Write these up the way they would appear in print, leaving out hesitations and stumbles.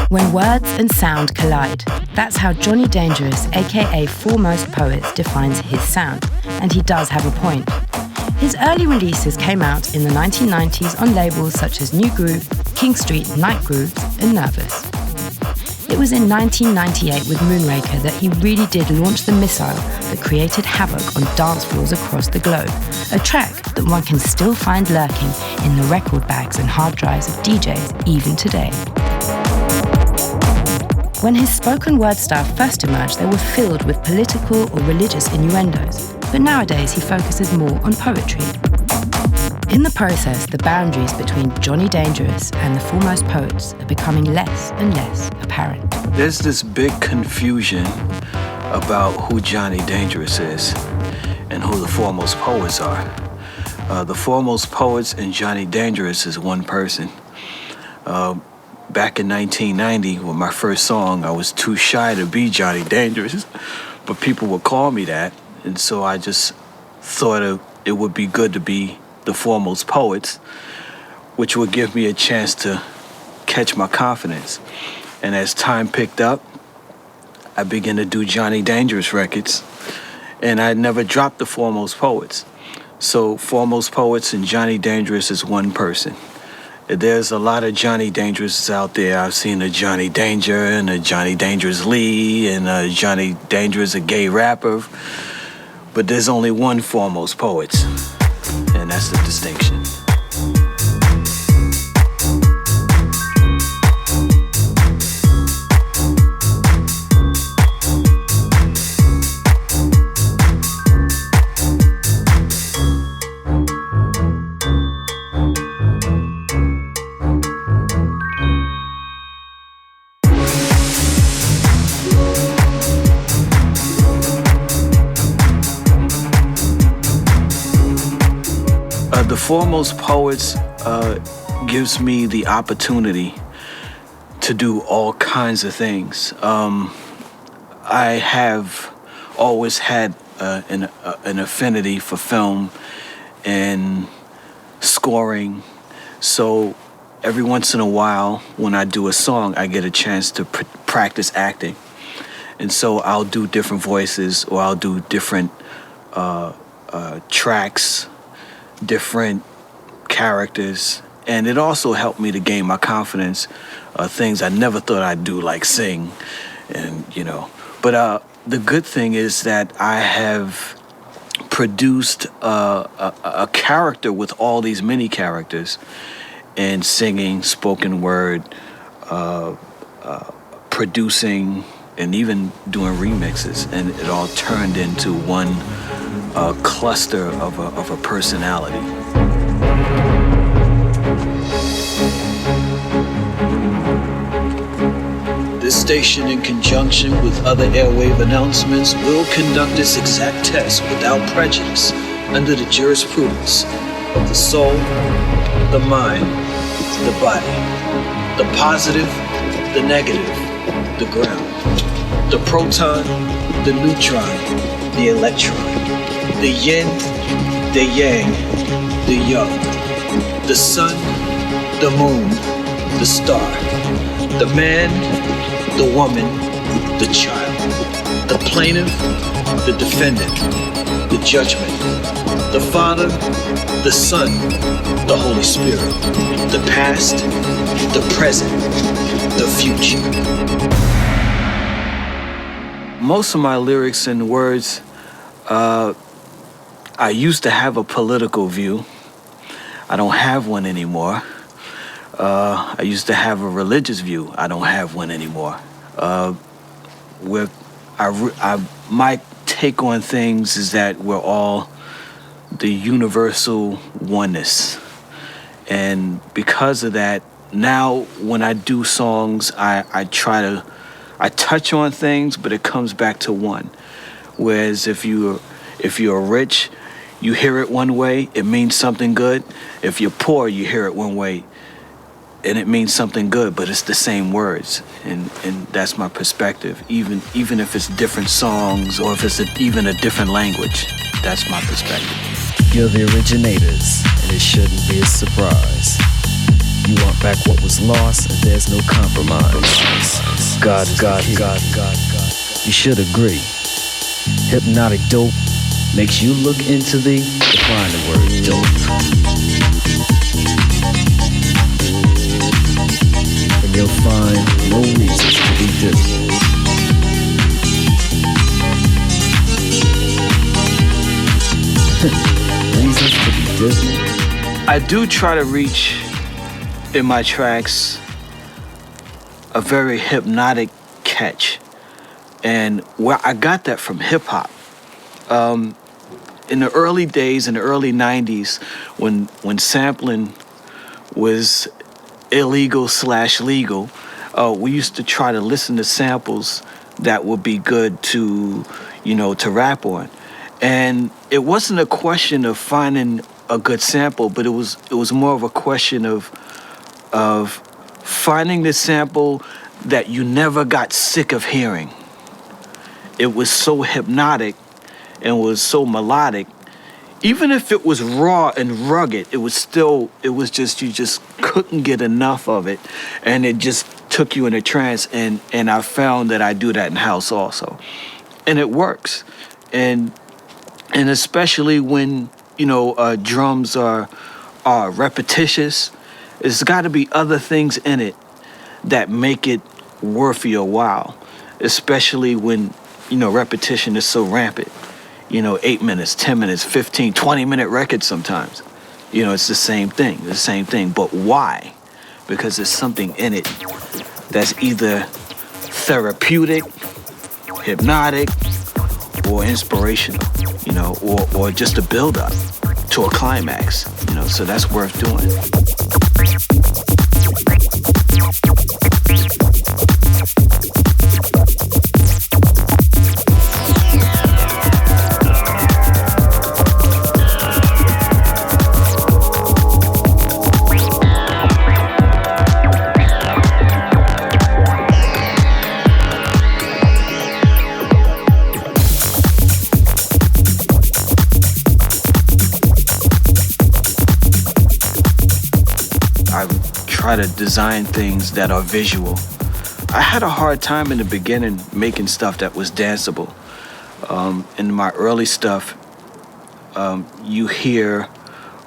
When words and sound collide, that's how Johnny Dangerous, a.k.a. Foremost Poets, defines his sound, and he does have a point. His early releases came out in the 1990s on labels such as New Groove, King Street, Night Grooves, and Nervous. It was in 1998 with Moonraker that he really did launch the missile that created havoc on dance floors across the globe, a track that one can still find lurking in the record bags and hard drives of DJs even today. When his spoken word style first emerged, they were filled with political or religious innuendos, but nowadays he focuses more on poetry. In the process, the boundaries between Johnny Dangerous and the Foremost Poets are becoming less and less apparent. There's this big confusion about who Johnny Dangerous is and who the Foremost Poets are. The Foremost Poets and Johnny Dangerous is one person. Back in 1990, with my first song, I was too shy to be Johnny Dangerous, but people would call me that, and so I just thought it would be good to be the Foremost Poets, which would give me a chance to catch my confidence. And as time picked up, I began to do Johnny Dangerous records, and I never dropped the Foremost Poets. So Foremost Poets and Johnny Dangerous is one person. There's a lot of Johnny Dangerouses out there. I've seen a Johnny Danger and a Johnny Dangerous Lee and a Johnny Dangerous, a gay rapper. But there's only one Foremost Poets, and that's the distinction. The Foremost Poets gives me the opportunity to do all kinds of things. I have always had an affinity for film and scoring, so every once in a while when I do a song, I get a chance to practice acting. And so I'll do different voices, or I'll do different tracks, different characters, and it also helped me to gain my confidence. Things I never thought I'd do, like sing, and But the good thing is that I have produced a character with all these mini characters, and singing, spoken word, producing, and even doing remixes, and it all turned into one cluster of a personality. This station, in conjunction with other airwave announcements, will conduct this exact test without prejudice under the jurisprudence of the soul, the mind, the body, the positive, the negative, the ground, the proton, the neutron, the electron, the yin, the yang, the young, the sun, the moon, the star, the man, the woman, the child, the plaintiff, the defendant, the judgment, the Father, the Son, the Holy Spirit, the past, the present, the future. Most of my lyrics and words, I used to have a political view. I don't have one anymore. I used to have a religious view. I don't have one anymore. My take on things is that we're all the universal oneness. And because of that, now when I do songs, I touch on things, but it comes back to one. Whereas if you're rich, you hear it one way, it means something good. If you're poor, you hear it one way, and it means something good, but it's the same words. And that's my perspective. Even if it's different songs, or if it's even a different language, that's my perspective. You're the originators, and it shouldn't be a surprise. You want back what was lost, and there's no compromise. God, God, God, God, God. You should agree. Hypnotic dope makes you look into the define the word dope. And you'll find no reason to be different. Reasons to be different. I do try to reach in my tracks a very hypnotic catch, and where I got that from hip hop. In the early days, in the early '90s, when sampling was illegal/legal, we used to try to listen to samples that would be good to rap on, and it wasn't a question of finding a good sample, but it was more of a question of finding the sample that you never got sick of hearing. It was so hypnotic and was so melodic. Even if it was raw and rugged, you just couldn't get enough of it, and it just took you in a trance. And I found that I do that in house also, and it works. And especially when drums are repetitious, there's got to be other things in it that make it worth your while, especially when repetition is so rampant. 8 minutes, 10 minutes, 15, 20-minute records sometimes. It's the same thing. But why? Because there's something in it that's either therapeutic, hypnotic, or inspirational, or just a build-up to a climax, so that's worth doing. Try to design things that are visual. I had a hard time in the beginning making stuff that was danceable. In my early stuff, you hear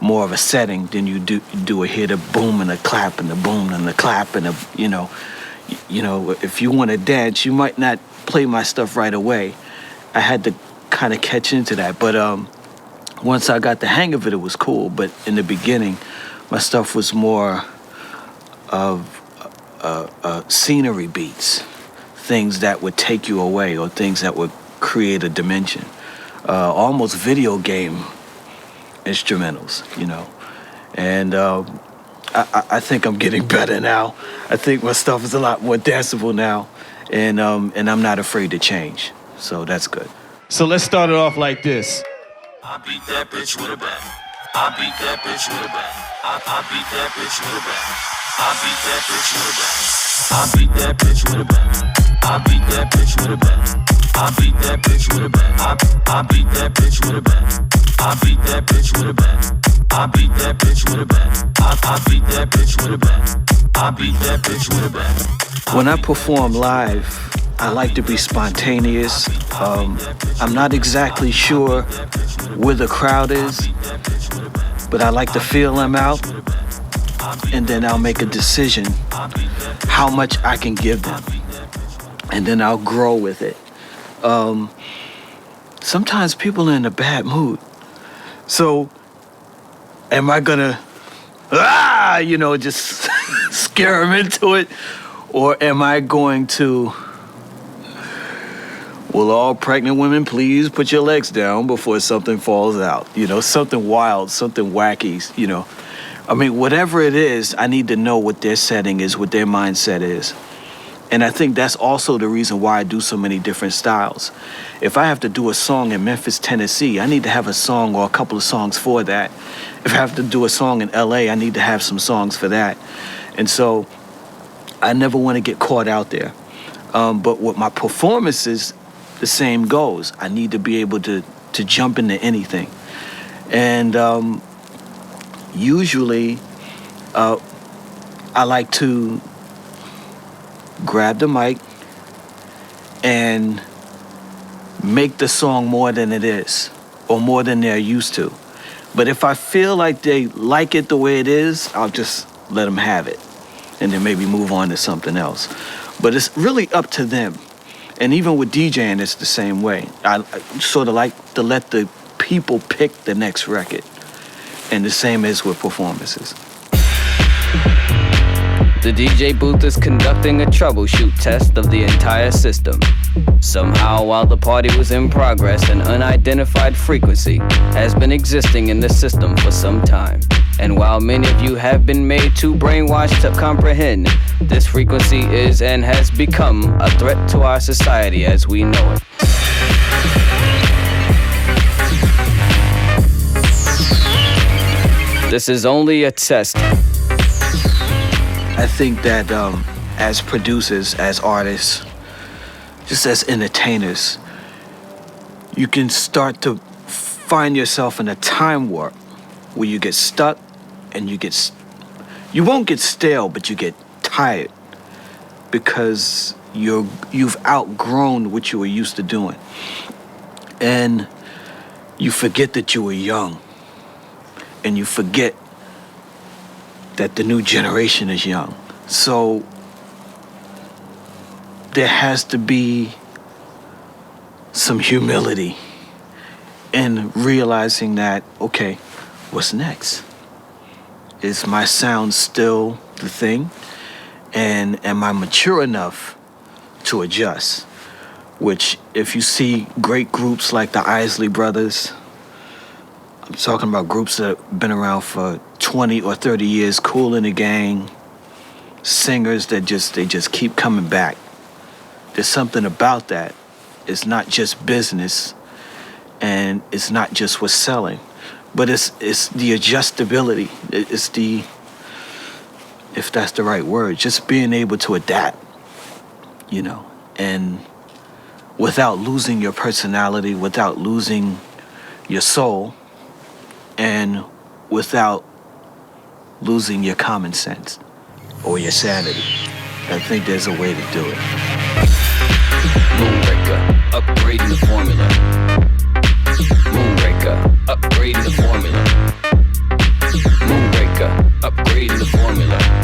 more of a setting than you do hear the boom and the clap and the boom and the clap and the if you want to dance, you might not play my stuff right away. I had to kind of catch into that, but once I got the hang of it, it was cool. But in the beginning, my stuff was more of scenery beats, things that would take you away, or things that would create a dimension, almost video game instrumentals, And I think I'm getting better now. I think my stuff is a lot more danceable now, and I'm not afraid to change. So that's good. So let's start it off like this. I beat that bitch with a bat. I beat that bitch with a bat. I beat that bitch with a bat. I beat that bitch with a bat. I beat that bitch with a bat. I beat that bitch with a bat. I beat that bitch with a bat. I beat that bitch with a bat. I beat that bitch with a bat. I beat that bitch with a bat. I beat that bitch with a bat. I beat that bitch with a bat. When I perform live, I like to be spontaneous. I'm not exactly sure where the crowd is, but I like to feel them out. And then I'll make a decision how much I can give them. And then I'll grow with it. Sometimes people are in a bad mood. So am I gonna, just scare them into it? Or am I going to, will all pregnant women please put your legs down before something falls out? Something wild, something wacky, whatever it is, I need to know what their setting is, what their mindset is. And I think that's also the reason why I do so many different styles. If I have to do a song in Memphis, Tennessee, I need to have a song or a couple of songs for that. If I have to do a song in LA, I need to have some songs for that. And so I never want to get caught out there. But with my performances, the same goes. I need to be able to jump into anything. And usually I like to grab the mic and make the song more than it is, or more than they're used to. But if I feel like they like it the way it is, I'll just let them have it and then maybe move on to something else. But it's really up to them. And even with DJing, it's the same way. I sort of like to let the people pick the next record. And the same is with performances. The DJ booth is conducting a troubleshoot test of the entire system. Somehow, while the party was in progress, an unidentified frequency has been existing in the system for some time. And while many of you have been made too brainwashed to comprehend, this frequency is and has become a threat to our society as we know it. This is only a test. I think that as producers, as artists, just as entertainers, you can start to find yourself in a time warp where you get stuck and you won't get stale, but you get tired because you've outgrown what you were used to doing. And you forget that you were young. And you forget that the new generation is young. So there has to be some humility in realizing that, okay, what's next? Is my sound still the thing? And am I mature enough to adjust? Which, if you see great groups like the Isley Brothers, I'm talking about groups that have been around for 20 or 30 years, Kool and the Gang, singers that just keep coming back. There's something about that. It's not just business, and it's not just what's selling, but it's the adjustability. It's the, if that's the right word, just being able to adapt, and without losing your personality, without losing your soul, and without losing your common sense or your sanity. I think there's a way to do it. Moonraker, upgrading the formula. Moonraker, upgrading the formula. Moonraker, upgrading the formula.